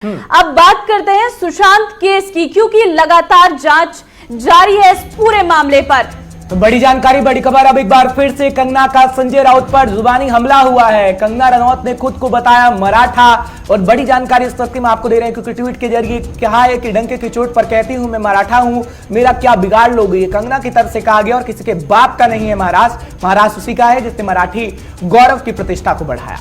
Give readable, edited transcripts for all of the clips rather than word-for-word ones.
अब बात करते हैं सुशांत केस की, क्योंकि लगातार जांच जारी है इस पूरे मामले पर। तो बड़ी जानकारी, बड़ी खबर। अब एक बार फिर से कंगना का संजय राउत पर जुबानी हमला हुआ है। कंगना रनौत ने खुद को बताया मराठा, और बड़ी जानकारी इस वक्त में आपको दे रहे हैं क्योंकि ट्वीट के जरिए कहा है कि डंके की चोट पर कहती हूं मैं मराठा हूं, मेरा क्या बिगाड़ लोगे। कंगना की तरफ से कहा गया और किसी के बाप का नहीं है महाराष्ट्र उसी का है जिसने मराठी गौरव की प्रतिष्ठा को बढ़ाया।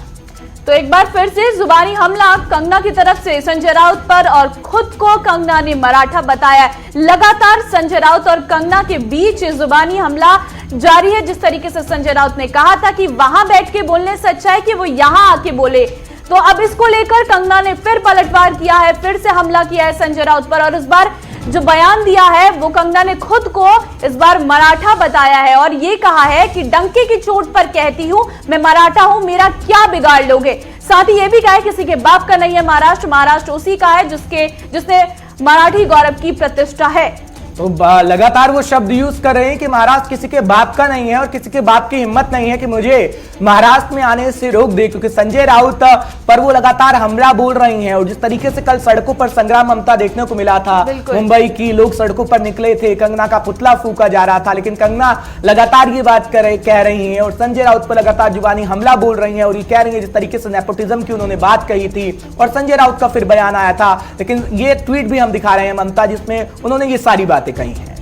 तो एक बार फिर से जुबानी हमला कंगना की तरफ से संजय राउत पर, और खुद को कंगना ने मराठा बताया। लगातार संजय राउत और कंगना के बीच जुबानी हमला जारी है। जिस तरीके से संजय राउत ने कहा था कि वहां बैठ के बोलने से अच्छा है कि वो यहां आके बोले, तो अब इसको लेकर कंगना ने फिर पलटवार किया है, फिर से हमला किया है संजय राउत पर। और इस बार जो बयान दिया है वो कंगना ने खुद को इस बार मराठा बताया है, और ये कहा है कि डंके की चोट पर कहती हूं मैं मराठा हूं, मेरा क्या बिगाड़ लोगे। साथ ही ये भी कहा है किसी के बाप का नहीं है महाराष्ट्र उसी का है जिसने मराठी गौरव की प्रतिष्ठा है। तो लगातार वो शब्द यूज कर रहे हैं कि महाराष्ट्र किसी के बाप का नहीं है और किसी के बाप की हिम्मत नहीं है कि मुझे महाराष्ट्र में आने से रोक दे, क्योंकि संजय राउत पर वो लगातार हमला बोल रही हैं। और जिस तरीके से कल सड़कों पर संग्राम ममता देखने को मिला था, मुंबई की लोग सड़कों पर निकले थे, कंगना का पुतला फूका जा रहा था, लेकिन कंगना लगातार ये बात कह रही है और संजय राउत पर लगातार जुबानी हमला बोल रही है। और ये कह रही है जिस तरीके से नेपोटिज्म की उन्होंने बात कही थी और संजय राउत का फिर बयान आया था, लेकिन ये ट्वीट भी हम दिखा रहे हैं ममता जिसमें उन्होंने ये सारी बातें कही हैं।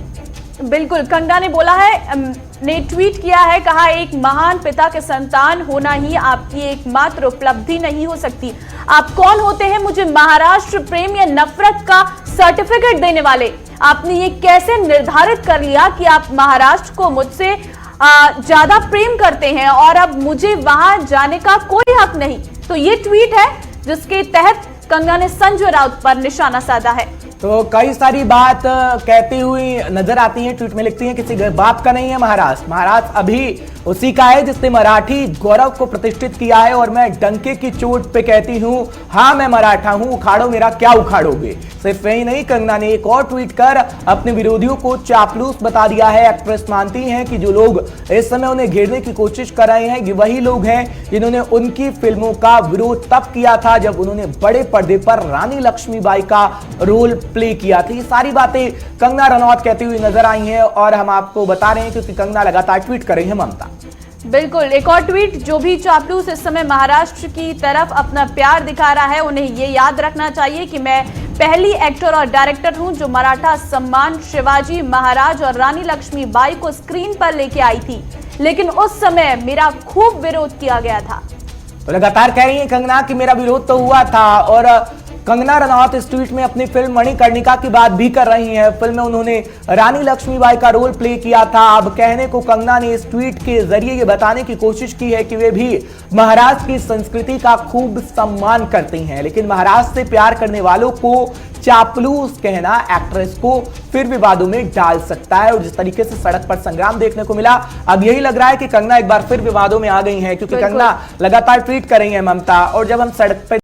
बिल्कुल, कंगना ने बोला है, ने ट्वीट किया है, कहा एक महान पिता के संतान होना ही आपकी एकमात्र उपलब्धि नहीं हो सकती। आप कौन होते हैं मुझे महाराष्ट्र प्रेम या नफरत का सर्टिफिकेट देने वाले? आपने ये कैसे निर्धारित कर लिया कि आप महाराष्ट्र को मुझसे ज्यादा प्रेम करते हैं और अब मुझे वहां जाने का कोई हक नहीं। तो ये ट्वीट है जिसके तहत कंगना ने संजय राउत पर निशाना साधा है। तो कई सारी बात कहती हुई नजर आती हैं, ट्वीट में लिखती हैं किसी बाप का नहीं है महाराष्ट्र अभी उसी का है जिसने मराठी गौरव को प्रतिष्ठित किया है। और मैं डंके की चोट पे कहती हूं हाँ मैं मराठा हूं, उखाड़ो मेरा क्या उखाड़ोगे। सिर्फ यही नहीं, कंगना ने एक और ट्वीट कर अपने विरोधियों को चापलूस बता दिया है। एक्ट्रेस मानती हैं कि जो लोग इस समय उन्हें घेरने की कोशिश कर रहे हैं ये वही लोग हैं जिन्होंने उनकी फिल्मों का विरोध तब किया था जब उन्होंने बड़े पर्दे पर रानी लक्ष्मीबाई का रोल प्ले किया था। ये सारी बातें कंगना रनौत कहती हुई नजर आई हैं और हम आपको बता रहे हैं क्योंकि कंगना लगातार ट्वीट कर रही है ममता। बिल्कुल, एक और ट्वीट, जो भी चापलूस इस समय महाराष्ट्र की तरफ अपना प्यार दिखा रहा है उन्हें ये याद रखना चाहिए कि मैं पहली एक्टर और डायरेक्टर हूं जो मराठा सम्मान शिवाजी महाराज और रानी लक्ष्मीबाई को स्क्रीन पर लेके आई थी, लेकिन उस समय मेरा खूब विरोध किया गया था। तो लगातार कह रही है कंगना कि मेरा विरोध तो हुआ था। और कंगना रनौत इस ट्वीट में अपनी फिल्म मणिकर्णिका की बात भी कर रही हैं। फिल्म में उन्होंने रानी लक्ष्मीबाई का रोल प्ले किया था। अब कहने को कंगना ने इस ट्वीट के जरिए ये बताने की कोशिश की है कि वे भी महाराष्ट्र की संस्कृति का खूब सम्मान करती हैं, लेकिन महाराष्ट्र से प्यार करने वालों को चापलूस कहना एक्ट्रेस को फिर विवादों में डाल सकता है। और जिस तरीके से सड़क पर संग्राम देखने को मिला, अब यही लग रहा है कि कंगना एक बार फिर विवादों में आ गई है, क्योंकि कंगना लगातार ट्वीट कर रही है ममता। और जब हम सड़क पर